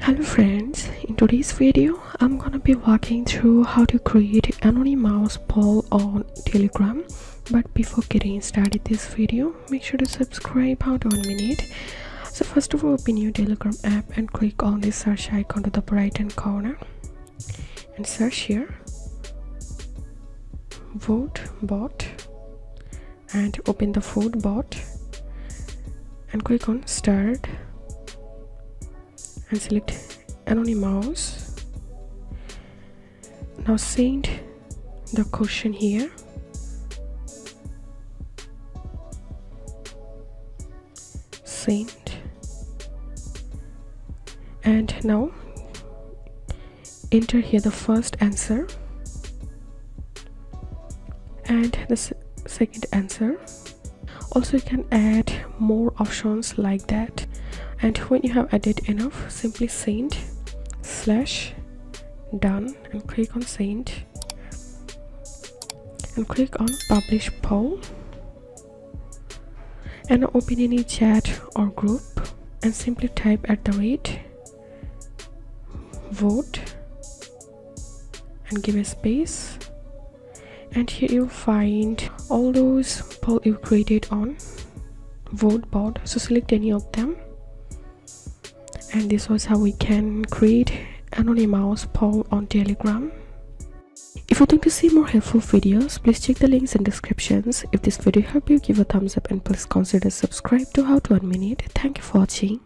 Hello friends, in today's video I'm gonna be walking through how to create anonymous poll on Telegram. But before getting started this video, make sure to subscribe. How to 1 minute. So first of all, open your Telegram app and click on the search icon to the right hand corner and search here vote bot and open the vote bot and click on start and select anonymous. Now send the question here. Send, and now enter here the first answer and the second answer. Also you can add more options like that, and when you have added enough, simply send / done and click on send and click on publish poll and open any chat or group and simply type @vote and give a space, and here you'll find all those poll you created on vote bot, so select any of them. And this was how we can create anonymous poll on Telegram. If you'd like to see more helpful videos, please check the links in descriptions. If this video helped you, give a thumbs up and please consider subscribe to How to 1 Minute. Thank you for watching.